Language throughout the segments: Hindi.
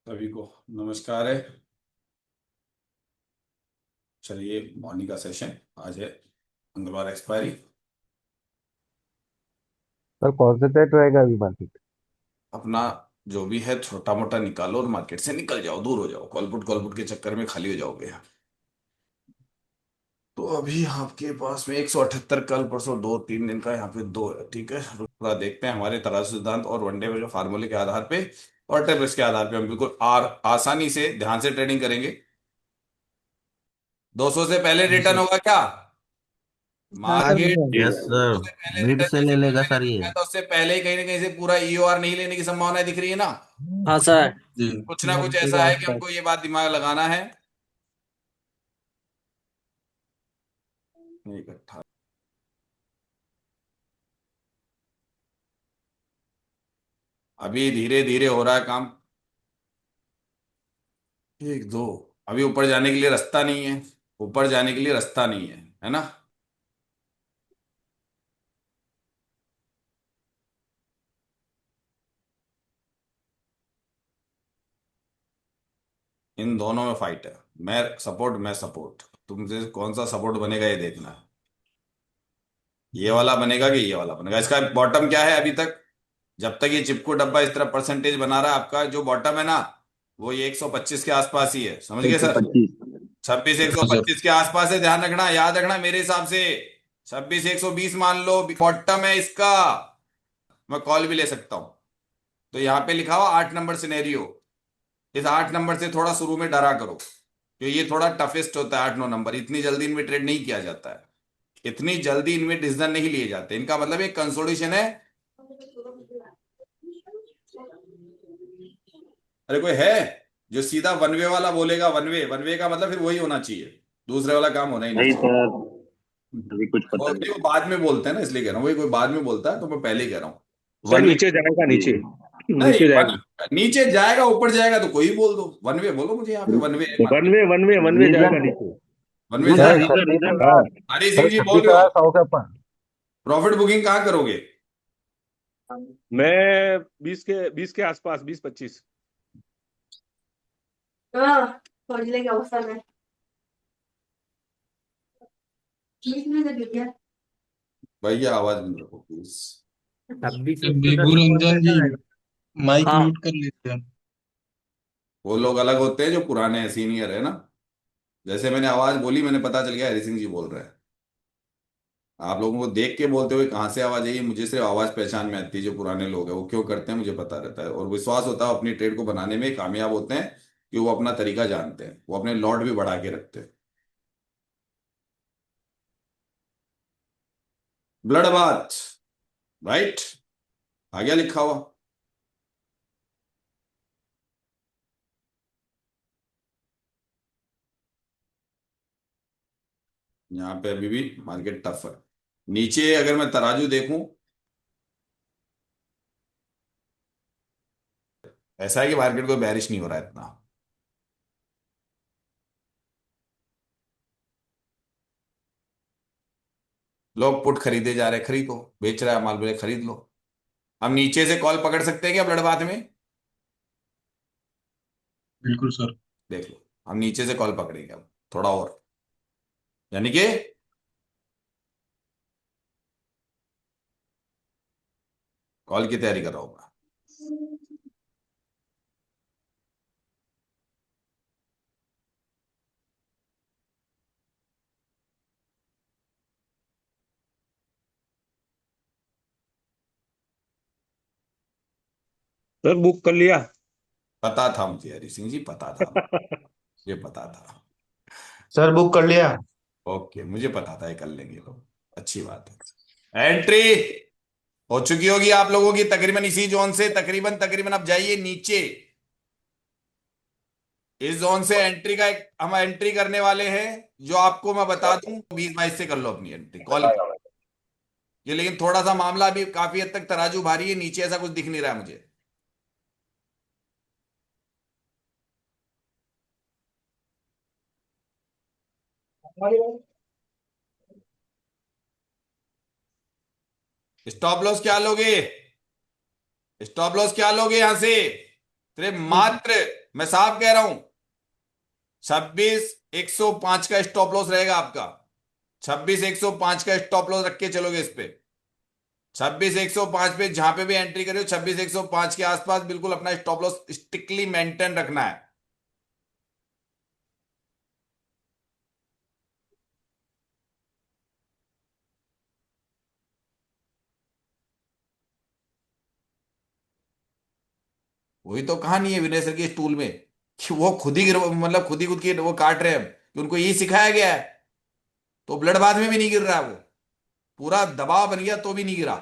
सभी को नमस्कार है। चलिए मॉर्निंग का सेशन आज है मंगलवार एक्सपायरी। सर कौन से सेट रहेगा अभी मार्केट? अपना जो भी है छोटा मोटा निकालो और मार्केट से निकल जाओ, दूर हो जाओ, कॉलपुट के चक्कर में खाली हो जाओगे। तो अभी आपके पास में 178, कल परसों 2-3 दिन का यहाँ पे दो है। ठीक है, थोड़ा देखते हैं हमारे तराजू सिद्धांत और वनडे में जो फार्मूले के आधार पे और टेबल्स के आधार पे हम बिल्कुल आसानी से ध्यान से ट्रेडिंग करेंगे। 200 से पहले जी रिटर्न सर। होगा क्या हाँ जी मार्केट? सर। Yes sir. उससे पहले मिड रिटर्न से जैसे ले कर लेगा लेगा सर ये। तो उससे पहले ही कहीं ना कहीं से पूरा ईओआर नहीं लेने की संभावना दिख रही है ना। हाँ सर। जी। कुछ ना कुछ घंटे के ऐसा है कि आसपास। हमको ये बात दिमाग लगाना है। इकट्ठा अभी धीरे धीरे हो रहा है काम। एक दो, अभी ऊपर जाने के लिए रास्ता नहीं है, ऊपर जाने के लिए रास्ता नहीं है ना। इन दोनों में फाइट है। मैं सपोर्ट तुमसे कौन सा सपोर्ट बनेगा ये देखना है। ये वाला बनेगा कि ये वाला बनेगा। इसका बॉटम क्या है अभी तक? जब तक ये चिपकू डब्बा इस तरह परसेंटेज बना रहा है, आपका जो बॉटम है ना, वो ये 125 के आसपास ही है। समझ गए सर? 125। 26 एक सौ हाँ सर। पच्चीस के आसपास है, ध्यान रखना, याद रखना मेरे हिसाब से। 26 120 मान लो बॉटम है इसका। मैं कॉल भी ले सकता हूं। तो यहाँ पे लिखा हुआ 8 नंबर सिनेरियो। इस 8 नंबर से थोड़ा शुरू में डरा करो, क्योंकि ये थोड़ा टफेस्ट होता है। 8-9 नंबर इतनी जल्दी इनमें ट्रेड नहीं किया जाता है, इतनी जल्दी इनमें डिसीजन नहीं लिए जाते। इनका मतलब एक कंसोलिडेशन है। अरे कोई है जो सीधा वन वे वाला बोलेगा? वन वे का मतलब फिर वही होना चाहिए, दूसरे वाला काम होना ही नहीं नहीं चाहिए। सर, अभी कुछ पता वो नहीं। बाद में बोलते हैं ना, इसलिए कह रहा हूँ। वही कोई बाद में बोलता है तो मैं पहले ही कह रहा हूँ। सर वन वे नीचे जाएगा, जी। नीचे नहीं, नीचे जाएगा। नीचे जाएगा ऊपर जाएगा तो कोई बोल दो। वन वे बोलो मुझे, यहाँ पे वन वे है मार्केट। वन वे रीजन जाएगा नीचे। वन वे सर जाएगा। Region region. हाँ। हरी सर सिंह जी बोल छब्बीस रहे हो? हजार 100 के ऊपर। प्रॉफिट बुकिंग कहाँ करोगे? मैं 20 के आसपास, 20-25। हाँ, खोजने के अवसर में 20 मिनट लग गया। भैया आवाज में रखो प्लीज। 26 110 बेबू के ऊपर रंजन कैसा जी, रहेगा? माइक हाँ। म्यूट कर लीजिए। वो लोग अलग होते हैं जो पुराने हैं, सीनियर है ना। जैसे मैंने आवाज बोली, मैंने पता चल गया हरी सिंह जी बोल रहे हैं। आप लोगों को देख के बोलते हुए कहाँ से आवाज आई, मुझे सिर्फ आवाज पहचान में आती है। जो पुराने लोग हैं वो क्यों करते हैं मुझे पता रहता है, और विश्वास होता है अपनी ट्रेड को बनाने में कामयाब होते हैं कि वो अपना तरीका जानते हैं, वो अपने लॉट भी बढ़ा के रखते हैं। ब्लड बाथ, राइट, आ गया लिखा हुआ। यहाँ पे अभी भी मार्केट टफ है। नीचे अगर मैं तराजू देखूं, ऐसा है कि मार्केट को बैरिश नहीं हो रहा है इतना। लोग पुट खरीदे जा रहे हैं, खरीदो। बेच रहा है माल, बोले खरीद लो। हम नीचे से कॉल पकड़ सकते हैं क्या ब्लड बाथ में? बिल्कुल सर। देख लो, हम नीचे से कॉल पकड़ेंगे अब थोड़ा और, यानी कि कॉल की तैयारी कर रहा हूं मैं। सर बुक कर लिया। पता था मुझे हरी सिंह जी, पता था, मुझे पता था। सर बुक कर लिया। ओके, मुझे पता था ये कर लेंगे लोग, अच्छी बात है। एंट्री हो चुकी होगी आप लोगों की तकरीबन इसी जोन से, तकरीबन तकरीबन अब जाइए नीचे। इस जोन से एंट्री का एक हम एंट्री करने वाले हैं, जो आपको मैं बता दूं 20-22 से कर लो अपनी एंट्री कॉल की। ये लेकिन थोड़ा सा मामला अभी काफी हद तक तराजू भारी है, नीचे ऐसा कुछ दिख नहीं रहा है मुझे। स्टॉप लॉस क्या लोगे? स्टॉप लॉस क्या लोगे यहां से? सिर्फ मात्र मैं साफ कह रहा हूं, 26,105 का स्टॉप लॉस रहेगा आपका। 26,105 का स्टॉप लॉस रख के चलोगे इस पे। 26,105 पे जहां पे भी एंट्री करो, 26,105 के आसपास बिल्कुल अपना स्टॉप लॉस स्ट्रिक्टली मेंटेन रखना है। वही तो कहानी है विनय सर की इस टूल में, कि वो खुद ही मतलब खुद ही खुद की वो काट रहे हैं अब, कि उनको यही सिखाया गया है। तो ब्लड बाथ में भी नहीं गिर रहा है वो, पूरा दबाव बन गया तो भी नहीं गिरा।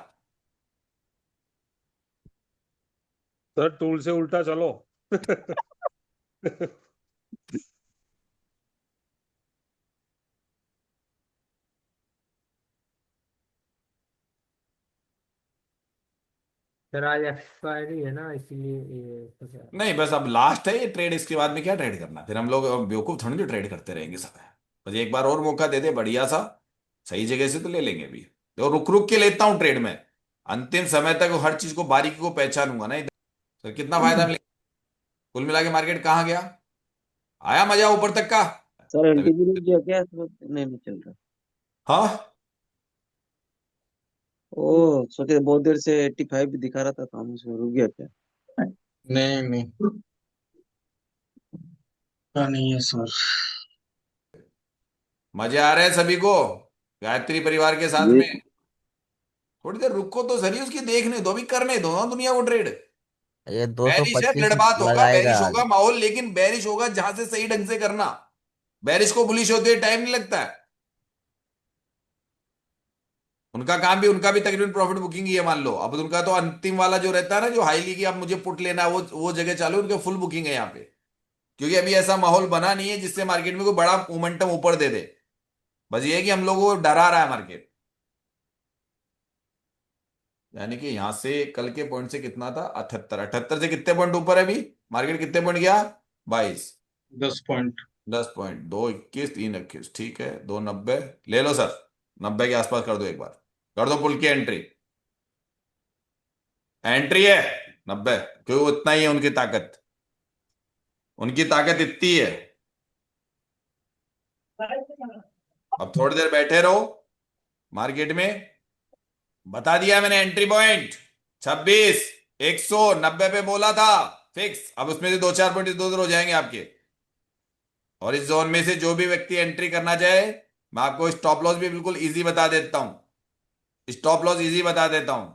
सर टूल से उल्टा चलो। सर आज एक्सपायरी है ना, इसीलिए ये तो क्या। नहीं बस अब लास्ट है ये ट्रेड, इसके बाद में क्या ट्रेड करना, फिर हम लोग अब बेवकूफ थोड़ी ना ट्रेड करते रहेंगे सब। बस एक बार और मौका दे दे बढ़िया सा, सही जगह से तो ले लेंगे भी। तो रुक रुक के लेता हूँ ट्रेड में, अंतिम समय तक हर चीज को बारीकी को पहचानूंगा ना इधर। तो कितना फायदा मिलेगा, कुल मिला के मार्केट कहाँ गया, आया मजा ऊपर तक का। सर तभी एलटीवी रुक गया क्या इस वक्त? नहीं चल रहा। हाँ, ओ सोचे बहुत देर से 85 भी दिखा रहा था, काम उसमें रुक गया क्या? नहीं नहीं, पता नहीं है सर। मजे आ रहे हैं सभी को गायत्री परिवार के साथ ये में। थोड़ी देर रुको तो सही, उसकी देखने दो, भी करने दो ना दुनिया को ट्रेड। ये दो सौ बैरिश है, पच्चीस ब्लडबाथ होगा, लगाएगा बैरिश आज। होगा माहौल, लेकिन बैरिश होगा जहां से सही ढंग से करना। बैरिश को बुलिश होते हुए टाइम नहीं लगता है। उनका काम भी, उनका भी तकरीबन प्रॉफिट बुकिंग ही है मान लो। अब उनका तो अंतिम वाला जो रहता है ना, जो हाईली की अब मुझे पुट लेना है, वो जगह चालू है, उनके फुल बुकिंग है यहाँ पे। क्योंकि अभी ऐसा माहौल बना नहीं है जिससे मार्केट में कोई बड़ा मोमेंटम ऊपर दे दे। बस ये है कि हम लोगों को डरा रहा है मार्केट। यानी कि यहां से कल के पॉइंट से कितना था, 78, 78 से कितने पॉइंट ऊपर है अभी मार्केट, कितने पॉइंट गया, 22। 10 पॉइंट। 10 पॉइंट, 221, 321, ठीक है, 290 ले लो सर। 90 के आसपास कर दो एक बार, कर दो पुल की एंट्री। एंट्री है 90, क्यों, उतना ही है उनकी ताकत, उनकी ताकत इतनी है। अब थोड़ी देर बैठे रहो मार्केट में। बता दिया मैंने एंट्री पॉइंट 26,190 पे बोला था फिक्स। अब उसमें से 2-4 पॉइंट इधर उधर हो जाएंगे आपके। और इस जोन में से जो भी व्यक्ति एंट्री करना चाहे, मैं आपको स्टॉप लॉस भी बिल्कुल इजी बता देता हूं। स्टॉप लॉस इजी बता देता हूं,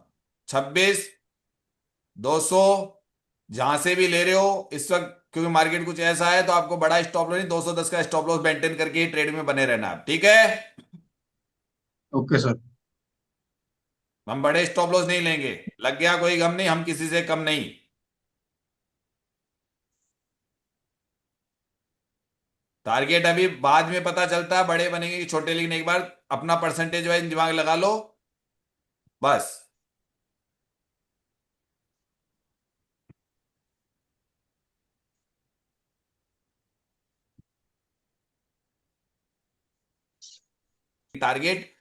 26,200 जहां से भी ले रहे हो इस वक्त, क्योंकि मार्केट कुछ ऐसा है तो आपको बड़ा स्टॉप लॉस नहीं, 210 का स्टॉप लॉस मेंटेन करके ही ट्रेड में बने रहना है, ठीक है। Okay sir. हम बड़े स्टॉप लॉस नहीं लेंगे, लग गया कोई गम नहीं, हम किसी से कम नहीं। टारगेट अभी बाद में पता चलता है, बड़े बनेंगे कि छोटे, लेकिन एक बार अपना परसेंटेज वाइज दिमाग लगा लो बस। टारगेट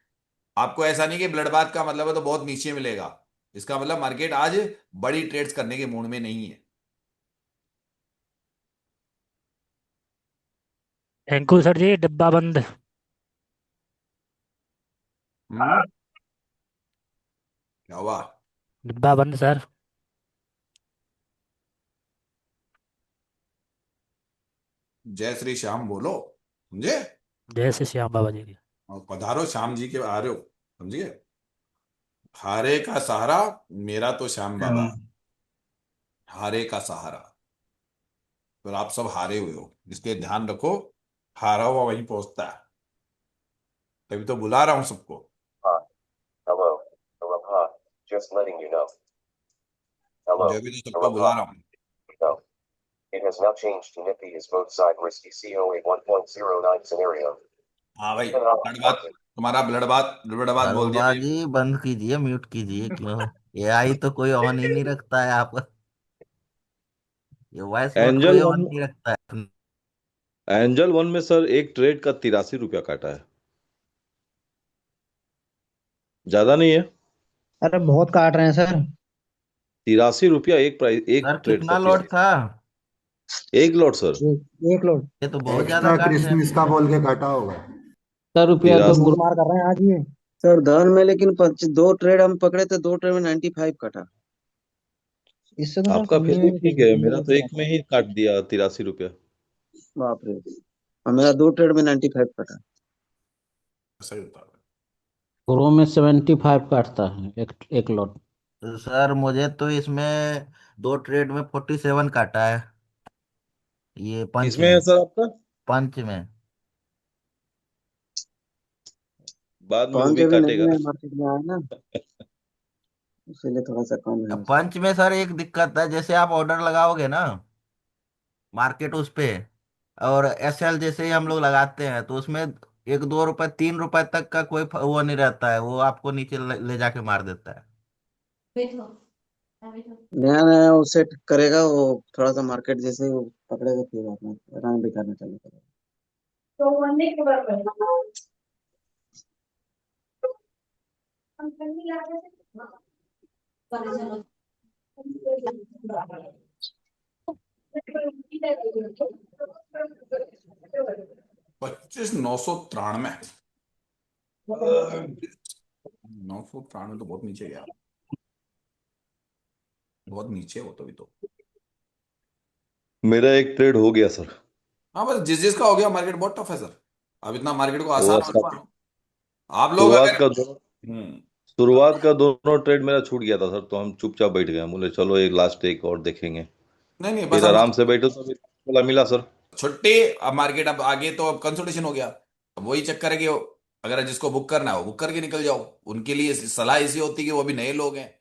आपको ऐसा नहीं कि ब्लड बाथ का मतलब है तो बहुत नीचे मिलेगा, इसका मतलब मार्केट आज बड़ी ट्रेड्स करने के मूड में नहीं है। थैंक यू सर जी, डिब्बा बंद। हम्म, क्या हुआ, डिब्बा बंद सर। जय श्री श्याम बोलो, समझे। जय श्री श्याम बाबा जी की। और पधारो श्याम जी के आ रहे हो, समझिए। हारे का सहारा मेरा तो श्याम बाबा, हारे का सहारा। तो आप सब हारे हुए हो, इसके ध्यान रखो, हारा हुआ वहीं पहुंचता है। तभी तो बुला रहा हूं सबको। Hi. Hello. Hello. Hi. Just letting you know. Hello. मुझे भी तो सबको Hello. बुला Hi. रहा हूँ। No. It has now changed to Nifty is both side risky CO8 1.09 scenario. हाँ भाई, Hello. ब्लड बात, तुम्हारा ब्लड बात बोल दिया भाई। बाजी बंद कीजिए, म्यूट कीजिए, क्यों? एआई तो कोई ऑन ही नहीं रखता है आपका। ये वॉइस नोट एंजल कोई ऑन वन, नहीं रखता है। एंजल वन में सर एक ट्रेड का 83 रुपया काटा है, ज्यादा नहीं है। अरे बहुत काट रहे हैं सर। 83 रुपया एक प्राइस, एक सर ट्रेड का कितना लोड 83। था? एक लॉट सर। एक लोड ये तो बहुत ज्यादा एक्स्ट्रा काट है। क्रिसमस का बोल के घटा होगा। रुपया तो 83। मार कर रहे हैं आज ये। सर धन में लेकिन दो ट्रेड हम पकड़े थे, दो ट्रेड में 95 कटा। इससे तो सर आपका फिर सुनने भी में ठीक है, मेरा तो एक में ही काट दिया 83 रुपया। बाप रे। और मेरा दो ट्रेड में 95 कटा। सही होता है। प्रो में 75 काटता है एक लोड। तो सर मुझे तो इसमें 2 ट्रेड में 47 काटा है, ये पंच किसमें में। है सर आपका? पंच में। बाद में वो पाँच भी अभी काटेगा। नए मार्केट में आया ना, इसीलिए थोड़ा सा कम है। पंच में सर एक दिक्कत है, जैसे आप ऑर्डर लगाओगे ना मार्केट उस पे, और एसएल जैसे ही हम लोग लगाते हैं तो उसमें 1-2 रुपए 3 रुपए तक का कोई वो नहीं रहता है, वो आपको नीचे ले जाके मार देता है। बैठो अभी तो नया नया वो सेट करेगा, वो थोड़ा सा मार्केट जैसे ही वो पकड़ेगा फिर अपना रंग दिखाना चालू करेगा। तो वनडे के बाद हम करने आ गए थे पर चलो 25,993 993 तो बहुत नीचे गया, बहुत नीचे हो तो भी तो। मेरा एक ट्रेड हो गया सर। हाँ बस जिस जिसका हो गया, मार्केट बहुत टफ है सर। अब इतना मार्केट को वो आसान अच्छा, बनवा आप लोग शुरुआत अगर का दोनों शुरुआत का दोनों ट्रेड मेरा छूट गया था सर, तो हम चुपचाप बैठ गए, बोले चलो एक लास्ट एक और देखेंगे। नहीं नहीं बस फिर अब आराम से बैठो तो बोला मिला सर। छुट्टी। अब मार्केट अब आगे तो अब कंसोलिडेशन हो गया। अब वही चक्कर है कि अगर जिसको बुक करना है वो बुक करके निकल जाओ। उनके लिए सलाह ऐसी होती है कि वो भी नए लोग हैं,